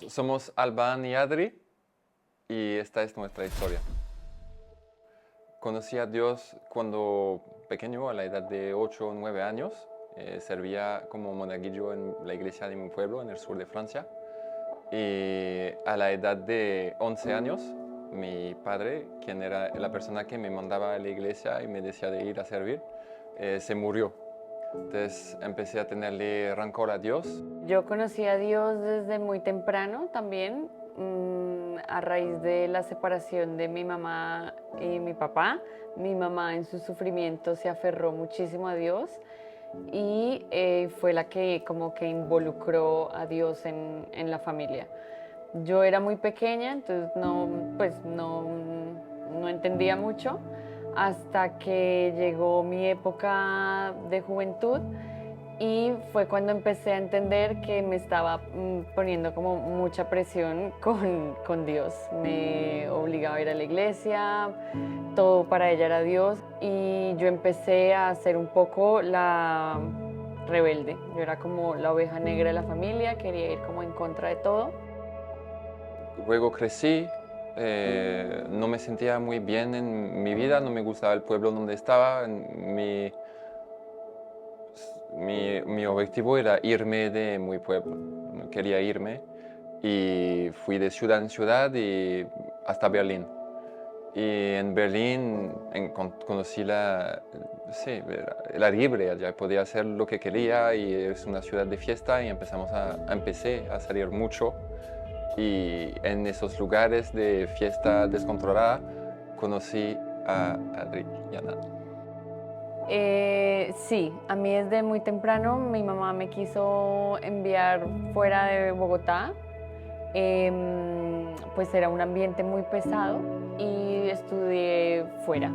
Somos Alban y Adri y esta es nuestra historia. Conocí a Dios cuando pequeño, a la edad de 8 o 9 años. Servía como monaguillo en la iglesia de mi pueblo, en el sur de Francia. Y a la edad de 11 años, mi padre, quien era la persona que me mandaba a la iglesia y me decía de ir a servir, se murió. Entonces empecé a tenerle rencor a Dios. Yo conocí a Dios desde muy temprano también, a raíz de la separación de mi mamá y mi papá. Mi mamá en su sufrimiento se aferró muchísimo a Dios y fue la que como que involucró a Dios en la familia. Yo era muy pequeña, entonces no entendía mucho hasta que llegó mi época de juventud y fue cuando empecé a entender que me estaba poniendo como mucha presión con Dios. Me obligaba a ir a la iglesia, todo para ella era Dios y yo empecé a ser un poco la rebelde. Yo era como la oveja negra de la familia, quería ir como en contra de todo. Luego crecí, no me sentía muy bien en mi vida, no me gustaba el pueblo donde estaba. Mi objetivo era irme de mi pueblo, no quería irme y fui de ciudad en ciudad y hasta Berlín. Y en Berlín conocí la libre, ya podía hacer lo que quería y es una ciudad de fiesta y empecé a salir mucho. Y en esos lugares de fiesta descontrolada conocí a Adri y a Nat. Sí, a mí desde muy temprano mi mamá me quiso enviar fuera de Bogotá. Pues era un ambiente muy pesado y estudié fuera.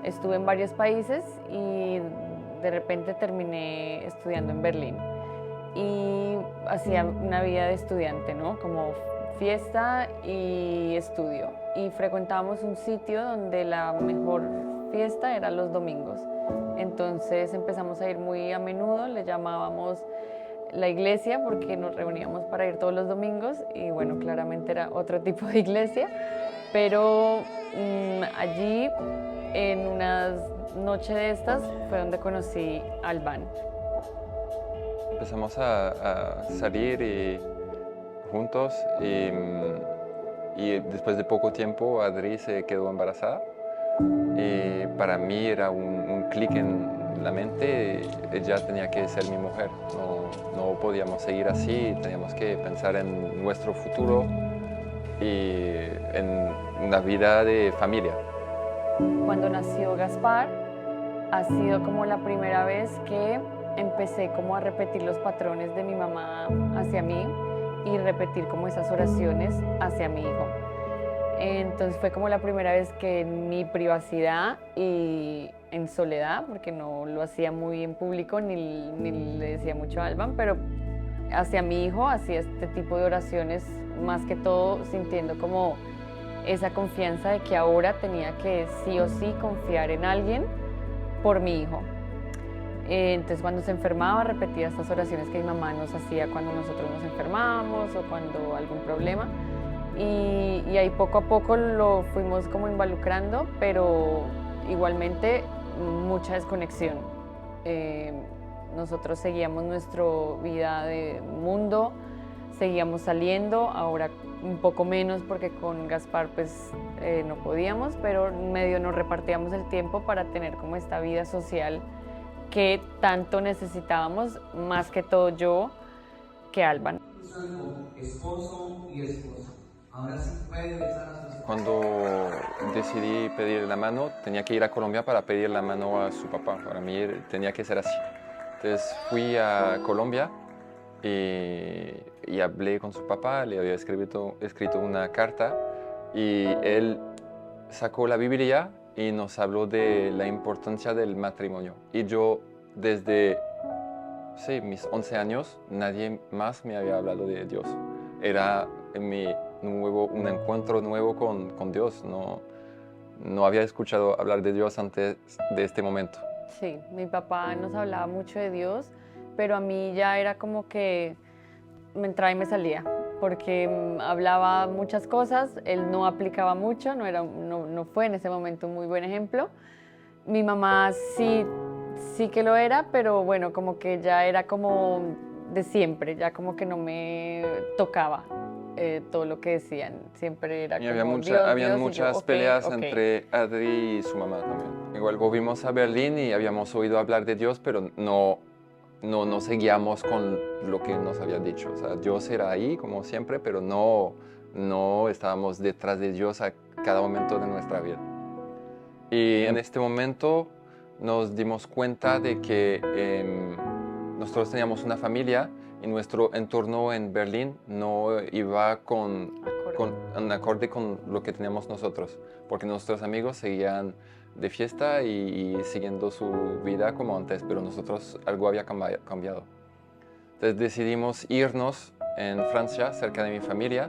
Estuve en varios países y de repente terminé estudiando en Berlín. Y hacía una vida de estudiante, ¿no? Como fiesta y estudio. Y frecuentábamos un sitio donde la mejor fiesta era los domingos. Entonces empezamos a ir muy a menudo, le llamábamos la iglesia porque nos reuníamos para ir todos los domingos y bueno, claramente era otro tipo de iglesia, pero allí en una noche de estas fue donde conocí a Alban. Empezamos a salir juntos y después de poco tiempo Adri se quedó embarazada. Y para mí era un clic en la mente, ella tenía que ser mi mujer, no podíamos seguir así, teníamos que pensar en nuestro futuro y en una vida de familia. Cuando nació Gaspar, ha sido como la primera vez que empecé como a repetir los patrones de mi mamá hacia mí y repetir como esas oraciones hacia mi hijo. Entonces fue como la primera vez que en mi privacidad y en soledad, porque no lo hacía muy en público ni le decía mucho a Alban, pero hacia mi hijo hacía este tipo de oraciones, más que todo sintiendo como esa confianza de que ahora tenía que sí o sí confiar en alguien por mi hijo. Entonces cuando se enfermaba repetía estas oraciones que mi mamá nos hacía cuando nosotros nos enfermábamos o cuando algún problema. Y ahí poco a poco lo fuimos como involucrando, pero igualmente mucha desconexión. Nosotros seguíamos nuestra vida de mundo, seguíamos saliendo, ahora un poco menos porque con Gaspar pues no podíamos, pero medio nos repartíamos el tiempo para tener como esta vida social que tanto necesitábamos, más que todo yo que Alban. Esposo y esposa. Ahora sí puede besar a su esposa. Cuando decidí pedir la mano, tenía que ir a Colombia para pedir la mano a su papá. Para mí tenía que ser así. Entonces fui a Colombia y hablé con su papá, le había escrito una carta y él sacó la Biblia y nos habló de la importancia del matrimonio. Y yo desde mis 11 años nadie más me había hablado de Dios. Era un encuentro nuevo con Dios. No había escuchado hablar de Dios antes de este momento. Sí, mi papá nos hablaba mucho de Dios, pero a mí ya era como que me entraba y me salía. porque hablaba muchas cosas, él no aplicaba mucho, no fue en ese momento un muy buen ejemplo. Mi mamá sí que lo era, pero bueno, como que ya era como de siempre, ya como que no me tocaba todo lo que decían, siempre era Y como Dios, habían Dios, y yo, muchas ok, peleas ok. entre Adri y su mamá también. Igual volvimos a Berlín y habíamos oído hablar de Dios, pero no seguíamos con lo que nos había dicho. O sea, Dios era ahí, como siempre, pero no estábamos detrás de Dios a cada momento de nuestra vida. Y en este momento nos dimos cuenta de que nosotros teníamos una familia y nuestro entorno en Berlín no iba en acorde con lo que teníamos nosotros, porque nuestros amigos seguían de fiesta y siguiendo su vida como antes, pero nosotros algo había cambiado. Entonces decidimos irnos en Francia, cerca de mi familia,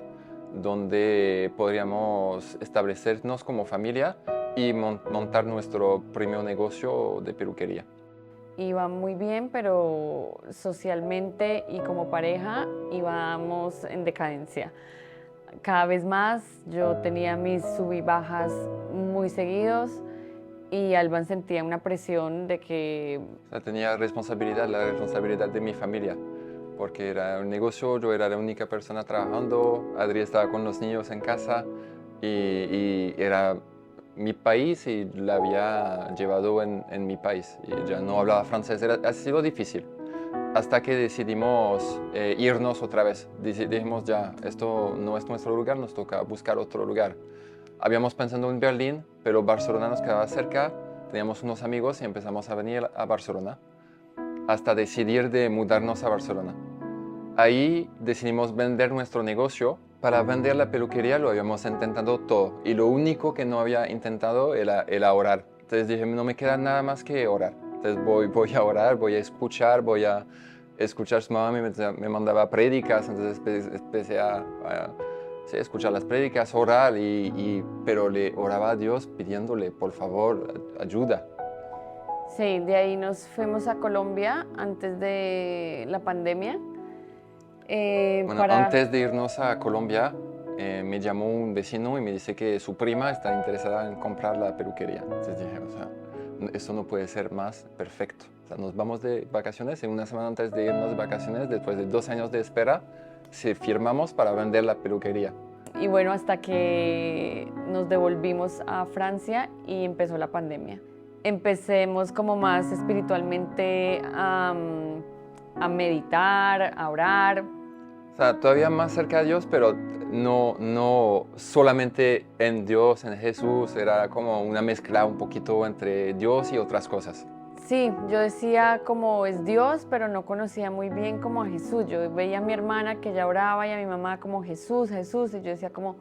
donde podríamos establecernos como familia y montar nuestro primer negocio de peluquería. Iba muy bien, pero socialmente y como pareja íbamos en decadencia. Cada vez más yo tenía mis sub y bajas muy seguidos y Alban sentía una presión de que O sea, tenía la responsabilidad de mi familia, porque era un negocio, yo era la única persona trabajando, Adri estaba con los niños en casa y era mi país y la había llevado en mi país. Y ya no hablaba francés, ha sido difícil. Hasta que decidimos irnos otra vez. Dijimos ya, esto no es nuestro lugar, nos toca buscar otro lugar. Habíamos pensado en Berlín, pero Barcelona nos quedaba cerca, teníamos unos amigos y empezamos a venir a Barcelona hasta decidir de mudarnos a Barcelona. Ahí decidimos vender nuestro negocio. Para vender la peluquería lo habíamos intentado todo y lo único que no había intentado era orar. Entonces dije, no me queda nada más que orar. Entonces voy a orar, voy a escuchar, su mamá me mandaba prédicas, entonces empecé a sí, escuchar las prédicas, orar, pero le oraba a Dios pidiéndole, por favor, ayuda. sí, de ahí nos fuimos a Colombia antes de la pandemia. Bueno, antes de irnos a Colombia, me llamó un vecino y me dice que su prima está interesada en comprar la peluquería. Entonces dije, o sea, eso no puede ser más perfecto. O sea, nos vamos de vacaciones y una semana antes de irnos de vacaciones, después de 2 años de espera, firmamos para vender la peluquería. Y bueno, hasta que nos devolvimos a Francia y empezó la pandemia. Empecemos como más espiritualmente a meditar, a orar. O sea, todavía más cerca de Dios, pero no solamente en Dios, en Jesús, era como una mezcla un poquito entre Dios y otras cosas. Sí, yo decía como es Dios, pero no conocía muy bien como a Jesús. Yo veía a mi hermana que ella oraba y a mi mamá como Jesús, Jesús, y yo decía como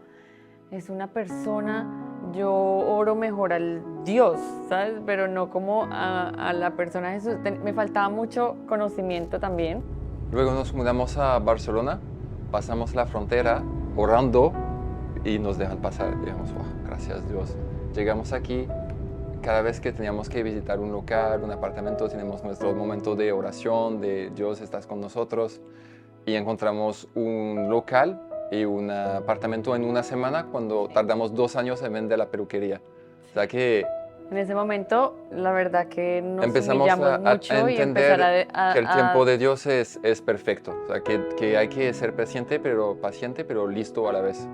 es una persona, yo oro mejor al Dios, ¿sabes? Pero no como a la persona Jesús. Me faltaba mucho conocimiento también. Luego nos mudamos a Barcelona, pasamos la frontera orando y nos dejan pasar. Digamos, wow, gracias Dios. Llegamos aquí, cada vez que teníamos que visitar un local, un apartamento, tenemos nuestro momento de oración, de Dios estás con nosotros. Y encontramos un local y un apartamento en una semana cuando tardamos 2 años en vender la peluquería. O sea que En ese momento, la verdad que nos empezamos humillamos a mucho y entender empezar que el tiempo de Dios es perfecto. O sea, que hay que ser paciente, pero listo a la vez.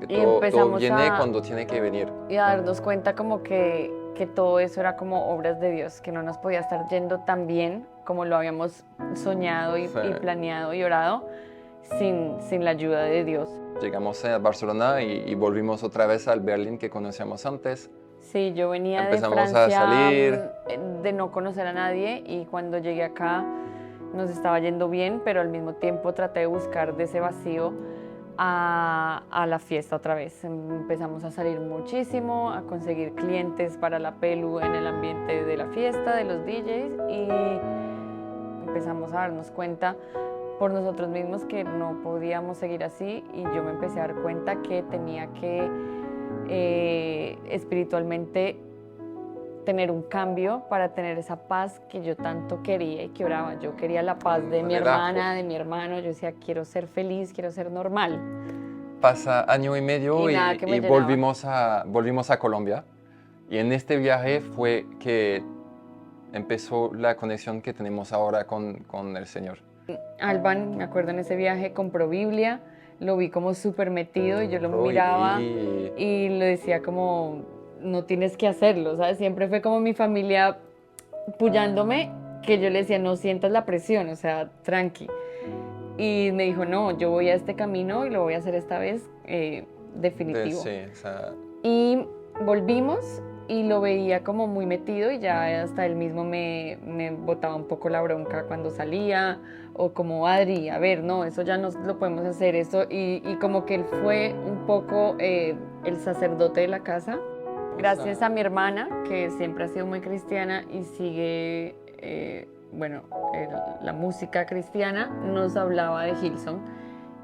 Que Y todo empezamos viene cuando tiene que venir. y a darnos cuenta como que todo eso era como obras de Dios, que no nos podía estar yendo tan bien como lo habíamos soñado y Sí. planeado y orado sin la ayuda de Dios. Llegamos a Barcelona y volvimos otra vez al Berlín que conocíamos antes. Sí, yo venía Empezamos de a Francia salir. de no conocer a nadie y cuando llegué acá nos estaba yendo bien, pero al mismo tiempo traté de buscar de ese vacío a la fiesta otra vez. Empezamos a salir muchísimo, a conseguir clientes para la pelu en el ambiente de la fiesta, de los DJs y empezamos a darnos cuenta por nosotros mismos que no podíamos seguir así y yo me empecé a dar cuenta que tenía que espiritualmente tener un cambio, para tener esa paz que yo tanto quería y que oraba. Yo quería la paz de mi Relajo. hermana, de mi hermano. Yo decía, quiero ser feliz, quiero ser normal. Pasa año y medio Y y, nada que me y llenaba. volvimos a Colombia. Y en este viaje fue que empezó la conexión que tenemos ahora con el Señor. Alban, me acuerdo en ese viaje, compró Biblia, lo vi como súper metido y yo lo Compró miraba y- y le decía como, no tienes que hacerlo, ¿sabes? Siempre fue como mi familia puyándome, que yo le decía, no sientas la presión, o sea, tranqui. Y me dijo, no, yo voy a este camino y lo voy a hacer esta vez definitivo. Sí, o sea, Y volvimos y lo veía como muy metido y ya hasta él mismo me botaba un poco la bronca cuando salía o como Adri, a ver, no, eso ya no lo podemos hacer, eso. Y como que él fue un poco el sacerdote de la casa. Gracias a mi hermana, que siempre ha sido muy cristiana y sigue, bueno, la música cristiana, nos hablaba de Hillsong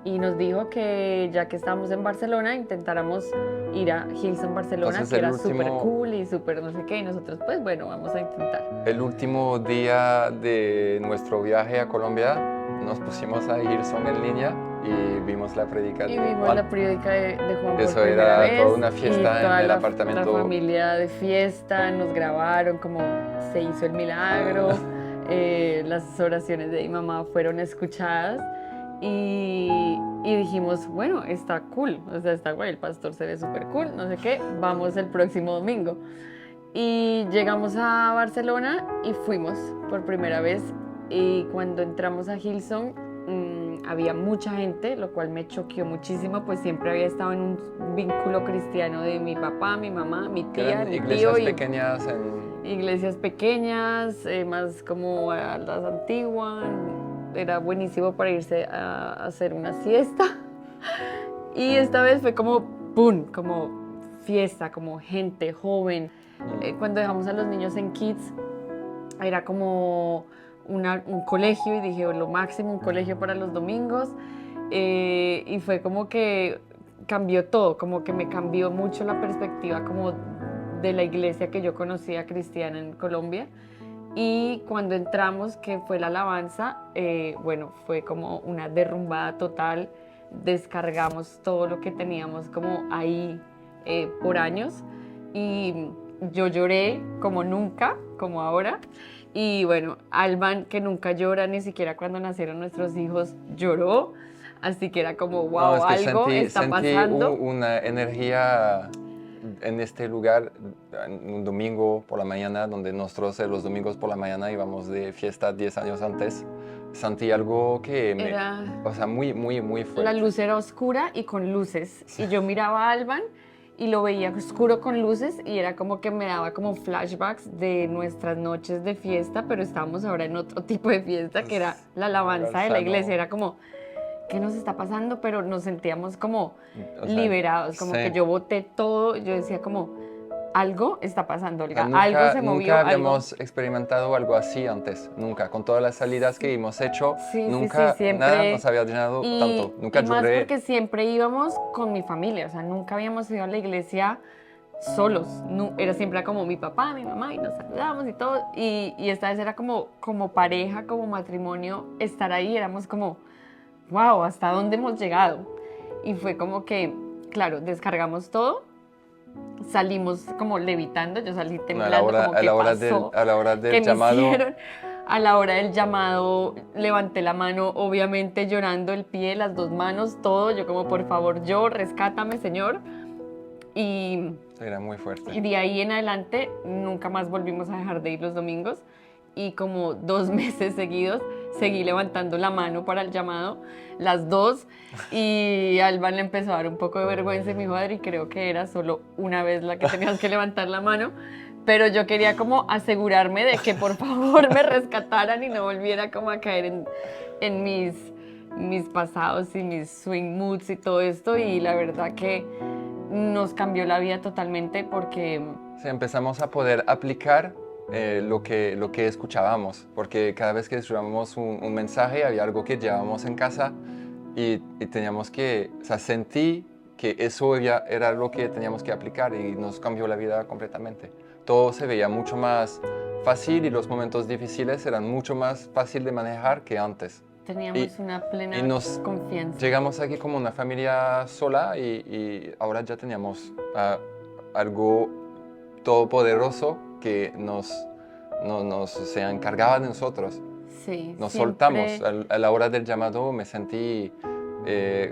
y nos dijo que ya que estábamos en Barcelona, intentáramos ir a Hillsong Barcelona, Entonces, que el era último- súper cool y súper no sé qué, y nosotros pues bueno, vamos a intentar. el último día de nuestro viaje a Colombia nos pusimos a Hillsong en línea y vimos la predica Y de vimos Juan. la periódica de Juan por Eso primera era vez. toda una fiesta y toda en el la, apartamento. La familia de fiesta, nos grabaron como se hizo el milagro. Las oraciones de mi mamá fueron escuchadas y dijimos, bueno, está cool, o sea, está guay, el pastor se ve súper cool, no sé qué, vamos el próximo domingo. Y llegamos a Barcelona y fuimos por primera vez. Y cuando entramos a Hillsong, había mucha gente, lo cual me choqueó muchísimo, pues siempre había estado en un vínculo cristiano de mi papá, mi mamá, mi Que tía, eran mi iglesias tío. pequeñas en... Iglesias pequeñas, más como a las antiguas. Era buenísimo para irse a hacer una siesta. Y esta vez fue como, ¡pum!, como fiesta, como gente joven. Cuando dejamos a los niños en Kids, era como un colegio y dije, lo máximo, un colegio para los domingos. Y fue como que cambió todo, como que me cambió mucho la perspectiva como de la iglesia que yo conocía cristiana en Colombia. Y cuando entramos, que fue la alabanza, bueno, fue como una derrumbada total. Descargamos todo lo que teníamos como ahí por años. Y yo lloré como nunca, como ahora. Y bueno, Alban, que nunca llora, ni siquiera cuando nacieron nuestros hijos, lloró. Así que era como, wow, No, es que algo está sentí pasando. una energía en este lugar, en un domingo por la mañana, donde nosotros los domingos por la mañana íbamos de fiesta 10 años antes. Sentí algo que Era... o sea, muy, muy, muy fuerte. La luz era oscura y con luces. Y yo miraba a Alban y lo veía oscuro con luces y era como que me daba como flashbacks de nuestras noches de fiesta, pero estábamos ahora en otro tipo de fiesta que era la alabanza de la iglesia. Era como, ¿qué nos está pasando? Pero nos sentíamos como O sea, liberados, como sí. que yo boté todo. Yo decía como, algo está pasando, Olga, Nunca, algo se movió. nunca habíamos experimentado algo así antes, nunca. Con todas las salidas que hemos hecho, Sí, nunca sí, siempre. nada nos había llenado tanto. Nunca y más lloré. porque siempre íbamos con mi familia, o sea, nunca habíamos ido a la iglesia solos. Era siempre como mi papá, mi mamá y nos saludábamos y todo. Y esta vez era como pareja, como matrimonio, estar ahí, éramos como, wow, ¿hasta dónde hemos llegado? Y fue como que, claro, descargamos todo. Salimos como levitando, yo salí temblando, como a ¿qué la hora pasó? a la hora ¿Qué del me llamado, hicieron? A la hora del llamado levanté la mano, obviamente llorando, el pie, las dos manos, todo. Yo como, por favor, rescátame, Señor. Y era muy fuerte. de ahí en adelante nunca más volvimos a dejar de ir los domingos. Y como 2 meses seguidos seguí levantando la mano para el llamado, las dos. Y Alban le empezó a dar un poco de vergüenza y me dijo, Adri, creo que era solo una vez la que tenías que levantar la mano. Pero yo quería como asegurarme de que por favor me rescataran y no volviera como a caer en mis pasados y mis swing moods y todo esto. Y la verdad que nos cambió la vida totalmente porque... Sí, empezamos a poder aplicar lo que escuchábamos, porque cada vez que escuchábamos un mensaje había algo que llevábamos en casa y teníamos que, o sea, sentí que eso era lo que teníamos que aplicar y nos cambió la vida completamente. todo se veía mucho más fácil y los momentos difíciles eran mucho más fácil de manejar que antes. Teníamos una plena y nos confianza. Llegamos aquí como una familia sola y ahora ya teníamos algo todopoderoso que se encargaba de nosotros. Sí, Nos siempre. soltamos. A la hora del llamado me sentí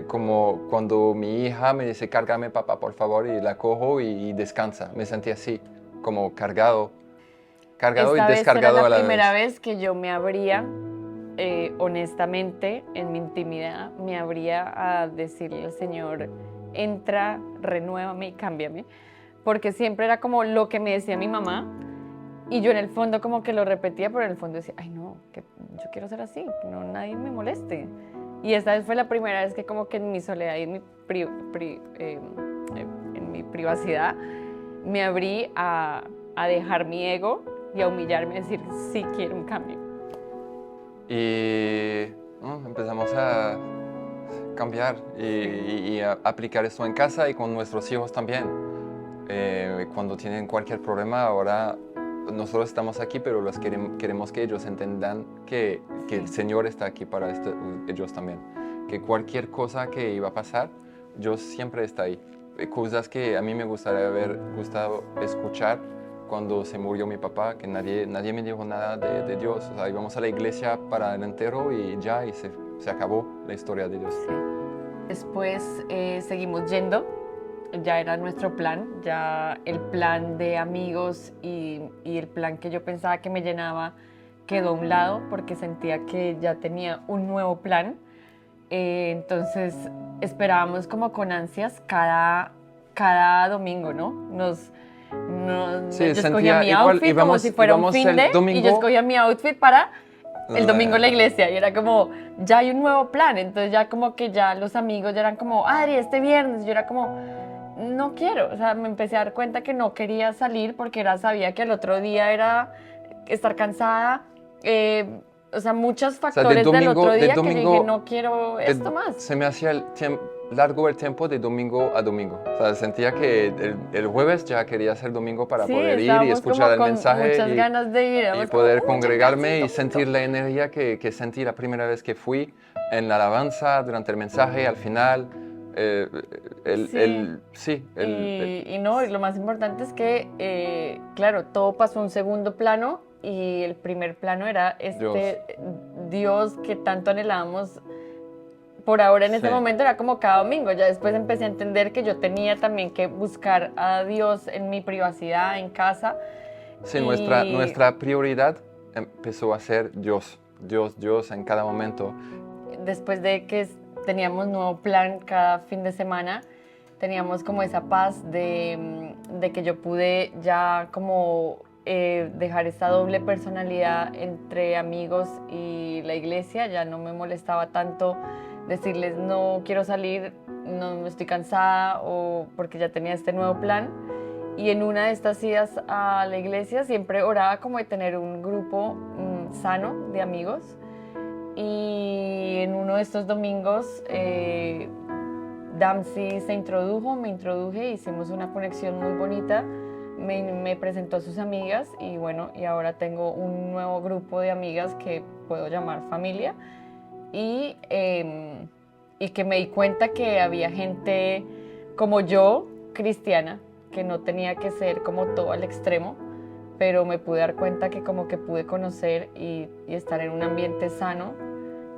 como cuando mi hija me dice, cárgame papá, por favor, y la cojo y descansa. Me sentí así, como cargado y Esta vez era descargado la a la primera vez. vez que yo me abría, honestamente, en mi intimidad, me abría a decirle al Señor, entra, renuévame y cámbiame. Porque siempre era como lo que me decía mi mamá, y yo en el fondo como que lo repetía, pero en el fondo decía, ay no, que yo quiero ser así, que no nadie me moleste. Y esta vez fue la primera vez que como que en mi soledad y en mi privacidad me abrí a dejar mi ego y a humillarme, a decir, sí quiero un cambio. Y empezamos a cambiar y a aplicar esto en casa y con nuestros hijos también. Cuando tienen cualquier problema, ahora nosotros estamos aquí, pero queremos que ellos entendan que el Señor está aquí para ellos también. Que cualquier cosa que iba a pasar, Dios siempre está ahí. Cosas que a mí me gustaría haber gustado escuchar cuando se murió mi papá, que nadie me dijo nada de Dios. O sea, íbamos a la iglesia para el entero y ya, y se acabó la historia de Dios. Sí. Después seguimos yendo, ya era nuestro plan, ya el plan de amigos y el plan que yo pensaba que me llenaba quedó a un lado porque sentía que ya tenía un nuevo plan. Entonces esperábamos como con ansias cada domingo, ¿no? Sí, yo escogía mi igual, outfit como si fuera un fin de, y yo escogía mi outfit para el domingo en la iglesia, y era como, ya hay un nuevo plan, entonces ya como que ya los amigos ya eran como, Adri, este viernes, y yo era como, no quiero, o sea, me empecé a dar cuenta que no quería salir porque sabía que el otro día era estar cansada, o sea, muchos factores del otro día que yo dije, no quiero esto más. Se me hacía largo el tiempo de domingo a domingo. O sea, sentía que el jueves ya quería ser domingo para Sí, poder ir y estábamos escuchar como el con mensaje muchas ganas de ir, y éramos poder como, congregarme y "Muchas ganas, sentir la energía que sentí la primera vez que fui en la alabanza, durante el mensaje, al final. Y no, y lo más importante es que, claro, todo pasó a un segundo plano y el primer plano era este Dios que tanto anhelábamos. Por ahora, en ese momento, era como cada domingo. Ya después empecé a entender que yo tenía también que buscar a Dios en mi privacidad, en casa. Sí, nuestra prioridad empezó a ser Dios en cada momento. Después de que teníamos nuevo plan cada fin de semana, teníamos como esa paz de que yo pude ya como dejar esta doble personalidad entre amigos y la iglesia. Ya no me molestaba tanto decirles no quiero salir, no estoy cansada, o porque ya tenía este nuevo plan. Y en una de estas idas a la iglesia siempre oraba como de tener un grupo sano de amigos. Y en uno de estos domingos Damsi se introdujo, me introduje, hicimos una conexión muy bonita, me presentó a sus amigas y bueno, y ahora tengo un nuevo grupo de amigas que puedo llamar familia. Y que me di cuenta que había gente como yo, cristiana, que no tenía que ser como todo al extremo, pero me pude dar cuenta que como que pude conocer y estar en un ambiente sano,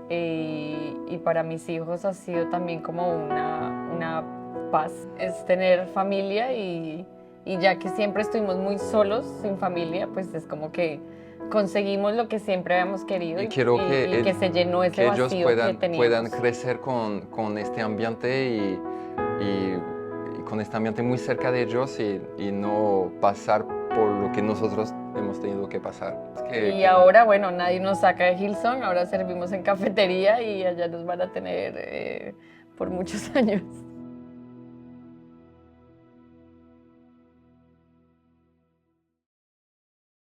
y para mis hijos ha sido también como una paz, es tener familia, y ya que siempre estuvimos muy solos, sin familia, pues es como que conseguimmos lo que siempre habíamos querido y quiero que se llenó ese que vacío ellos que teníamos. puedan crecer con este ambiente y con este ambiente muy cerca de ellos y no pasar por lo que nosotros hemos tenido que pasar. Ahora, bueno, nadie nos saca de Hillsong, ahora servimos en cafetería y allá nos van a tener por muchos años.